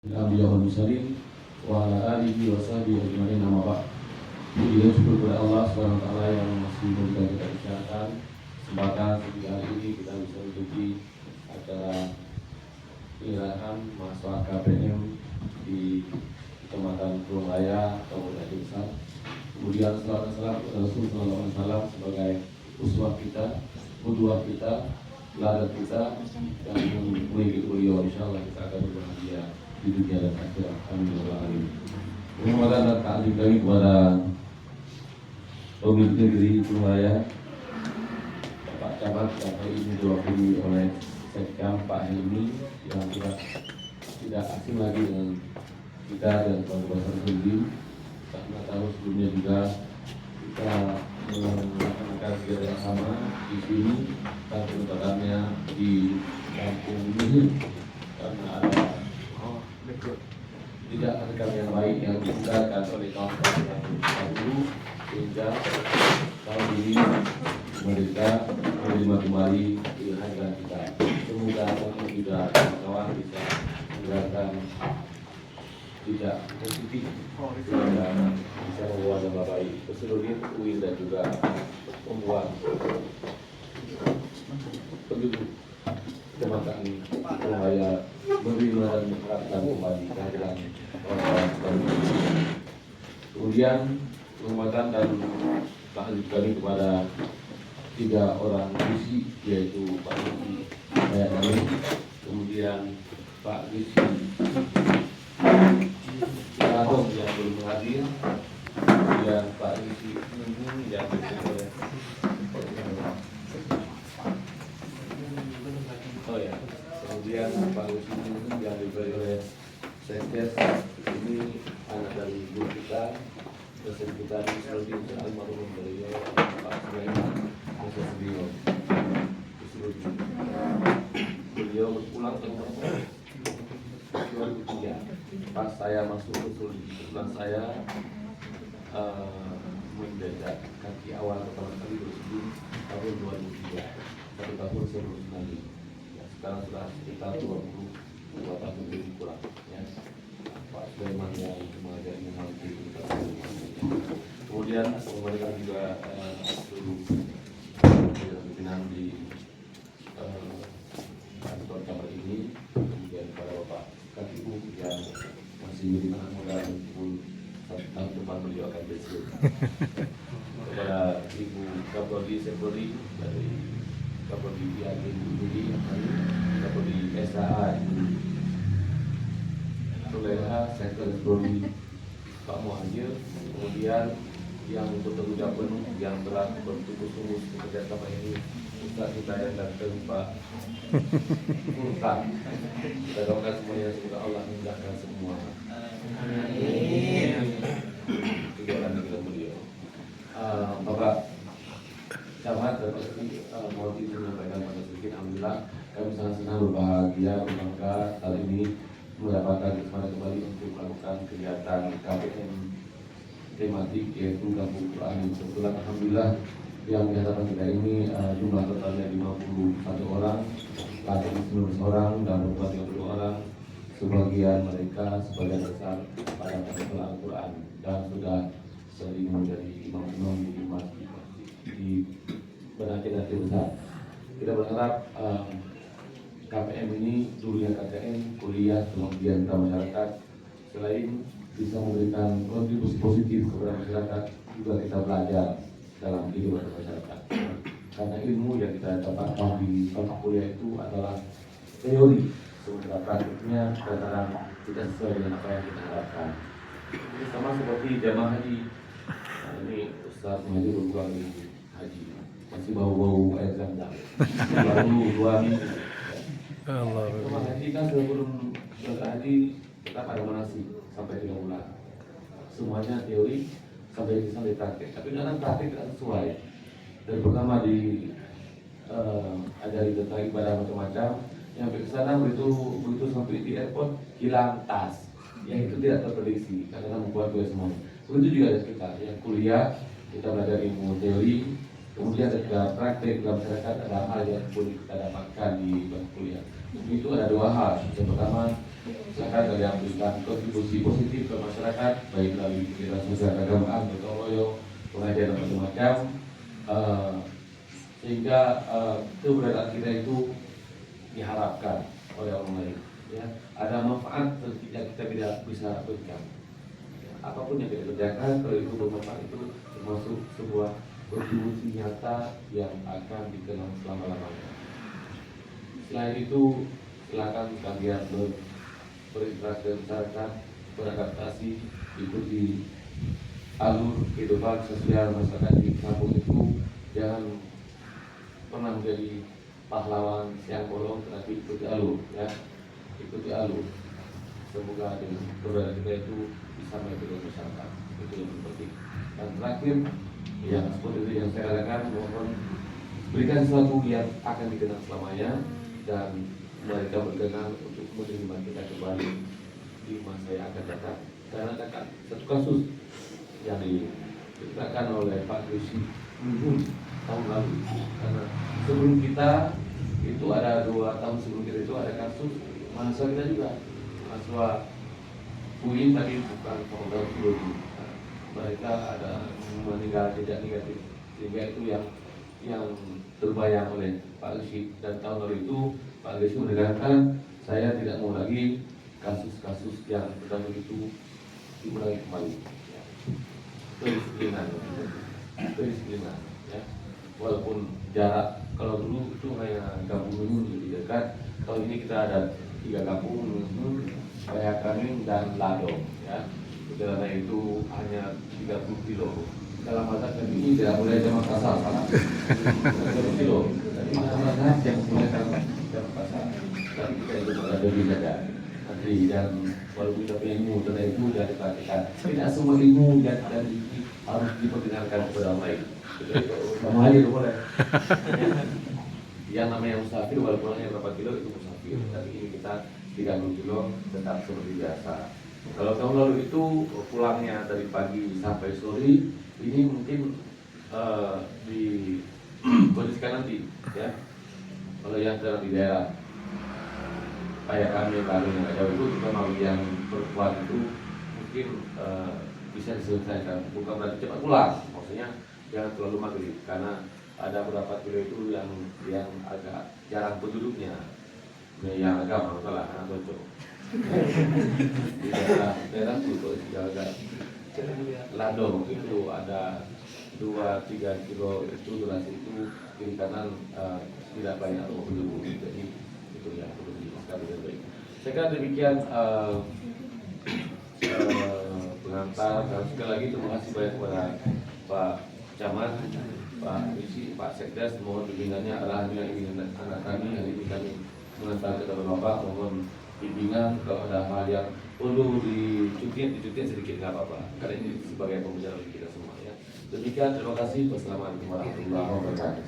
Alhamdulillah muslim wa ala alihi wa sahbihi ajma'in amma ba'd. Puji syukur kepada Allah Subhanahu wa taala yang masih memberikan kita kesehatan, kesempatan sehingga hari ini kita bisa mengikuti acara penyerahan mahasiswa KPM di Kecamatan Pulau Raya Kabupaten Aceh. Kemudian salawat salam kepada Rasul sallallahu alaihi wasallam sebagai uswah kita, qudwah kita, teladan kita, dan mengikuti beliau insyaallah kita akan berbahagia di dunia dan akhirat. Amin ya rabbal alamin. Penghormatan dan takzim kami kepada pemimpin negeri Pulau Raya, Pak Camat yang hari ini diwakili oleh Sekam Pak Helmi yang tidak asing lagi dengan kita dan kawan-kawan sendiri. Karena tahu sebelumnya juga kita melaksanakan kegiatan yang sama di sini dan penempatannya di kampung ini karena ada tidak ada yang baik yang ditinggalkan oleh kawan-kawan yang dahulu sehingga tahun ini mereka menerima kembali pilihan kita. Semoga tahun juga kawan-kawan bisa menggerakkan tidak positif sehingga bisa membawa nama baik ke seluruh UIN dan juga membuat penduduk Kecamatan Pulau Raya menerima dan mengharapkan kembali kehadiran orang-orang baru. Kemudian penghormatan dan takzim kami kepada 3 orang visi, yaitu Pak Rizky Hayatami, kemudian Pak Rizky Radong yang belum hadir, kemudian Pak Rizky yang oleh kemudian Pak Rizky yang diberi oleh Sekdes. Ini anak dari ibu kita, dosen kita di Sulawesi almarhum beliau Pak Sulaiman dosen beliau berpulang ke 2003. Pas saya masuk usul kebetulan saya menjajak kaki awal pertama kali bersebut tahun 2003, 1 tahun sebelum tsunami. Ya, sekarang sudah sekitar 22 tahun lebih kurang. Ya. Pak Sulaiman yang mengajari mengalami kita. Kemudian mereka juga seluruh pimpinan di kantor cabang ini, kemudian para bapak katibu yang masih menjadi anak muda meskipun 1 tahun depan beliau akan pensiun. Kepada Ibu Kapolri Sektori dari Kapolri Biagi Budi, Kapolri SAA Soleha, Sektori Pak Muhajir, kemudian yang bertanggung jawab penuh yang telah bersungguh-sungguh bekerja sama ini, Ustaz kita yang datang Pak Sultan. Kita doakan semuanya semoga Allah memudahkan semua. Amin. Kegiatan kita beliau. Bapak Camat dan Pak Rizky mohon izin menyampaikan pada sedikit. Alhamdulillah kami sangat senang, berbahagia, berbangga kali ini mendapatkan kesempatan kembali untuk melakukan kegiatan KPM tematik yaitu Kampung Quran. Kebetulan alhamdulillah yang dihadapan kita ini jumlah totalnya 51 orang, laki-laki 19 orang dan perempuan 30 orang. Sebagian mereka sebagian besar pada penghafal Al-Quran dan sudah sering menjadi imam-imam di masjid di berhati-hati besar. Kita berharap KPM ini dulunya KKN, kuliah, kemudian kita masyarakat, selain bisa memberikan kontribusi positif kepada masyarakat, juga kita belajar dalam kehidupan masyarakat. Karena ilmu yang kita dapatkan di kampus kuliah itu adalah teori, sementara praktiknya kadang-kadang tidak sesuai dengan apa yang kita harapkan. Ini sama seperti jamaah haji. Nah, ini Ustaz Muhajir berpulang di haji, masih bau-bau air zam-zam, baru 2 minggu. Jemaah haji kan sebelum berhaji tetap ada manasik sampai 3 bulan. Semuanya teori sampai praktek. Tapi dalam praktek tidak sesuai. Dan pertama di ajari tentang ibadah macam-macam. Yang ke sana begitu sampai di airport hilang tas. Yang itu tidak terprediksi karena membuat gue semuanya. Begitu juga ada kita yang kuliah, kita belajar ilmu teori, kemudian ada praktek dalam masyarakat, ada hal yang boleh kita dapatkan di kuliah. Itu ada 2 hal. Yang pertama silakan kalian berikan kontribusi positif ke masyarakat, baik melalui kegiatan sosial keagamaan, gotong royong, pengajian dan macam-macam, sehingga keberadaan kita itu diharapkan oleh orang lain. Ya, ada manfaat yang kita tidak bisa berikan. Apapun yang kita kerjakan, kalau itu bermanfaat, itu termasuk sebuah kontribusi nyata yang akan dikenang selama-lamanya. Selain itu, silakan kalian berinteraksi dengan masyarakat, beradaptasi, ikuti alur kehidupan sosial masyarakat di kampung itu. Jangan pernah menjadi pahlawan siang bolong, tetapi ikuti alur, ya, ikuti alur. Semoga dengan keberadaan kita itu bisa mengikuti masyarakat, itu yang penting. Dan terakhir, yang seperti itu yang saya katakan, mohon berikan sesuatu yang akan dikenang selamanya dan mereka berkenan untuk menerima kita kembali di masa yang akan datang. Karena akan satu kasus yang diceritakan oleh Pak Kristi tahun lalu, karena sebelum kita itu ada 2 tahun sebelum kita itu ada kasus mahasiswa kita juga, mahasiswa UIN tadi bukan fakultas psikologi, mereka ada meninggal jejak negatif, sehingga itu yang terbayang oleh Pak Kristi. Dan tahun lalu itu Pak Kristi menegaskan, saya tidak mau lagi kasus-kasus yang pertama itu diulangi kembali. Ya. Kedisiplinan, ya. Walaupun jarak, kalau dulu itu hanya kampung lebih dekat, kalau ini kita ada 3 kampung, Raya Kaning dan Lado, ya. Karena itu hanya 30 kilo. Dalam masa ini tidak boleh jam pasar, salah. 30 kilo. Jadi mana yang boleh jam pasar. Tapi kita itu berada di jaga. Nanti dan walaupun kita punya ilmu tentang itu sudah diperhatikan. Tidak semua ilmu dan ini harus diperdengarkan kepada orang lain. Jadi sama aja itu boleh. Yang namanya musafir walaupun hanya berapa kilo itu musafir. Tapi ini kita 30 kilo tetap seperti biasa. Kalau tahun lalu itu pulangnya dari pagi sampai sore, ini mungkin dikondisikan nanti, ya. Kalau yang di daerah kayak kami lalu yang agak jauh itu kita mau yang perempuan itu mungkin bisa diselesaikan, bukan berarti cepat pulang, maksudnya jangan terlalu maghrib karena ada beberapa kilo itu yang agak jarang penduduknya, yang agak masalah anak cocok. Di daerah itu jaga Ladong itu ada 2-3 kilo itu durasi itu kiri kanan tidak banyak penduduk, jadi itu yang perlu dijelaskan dengan baik. Saya kira demikian pengantar, dan sekali lagi terima kasih banyak kepada Pak Camat, Pak Risi, Pak Sekdes, mohon bimbingannya arahnya ingin anak kami hari ini kami mengantar kepada Bapak, mohon bimbingan kalau ada hal yang perlu dicutin sedikit nggak apa-apa, karena ini sebagai pembicara kita semua, ya. Demikian, terima kasih. Wassalamualaikum warahmatullahi wabarakatuh.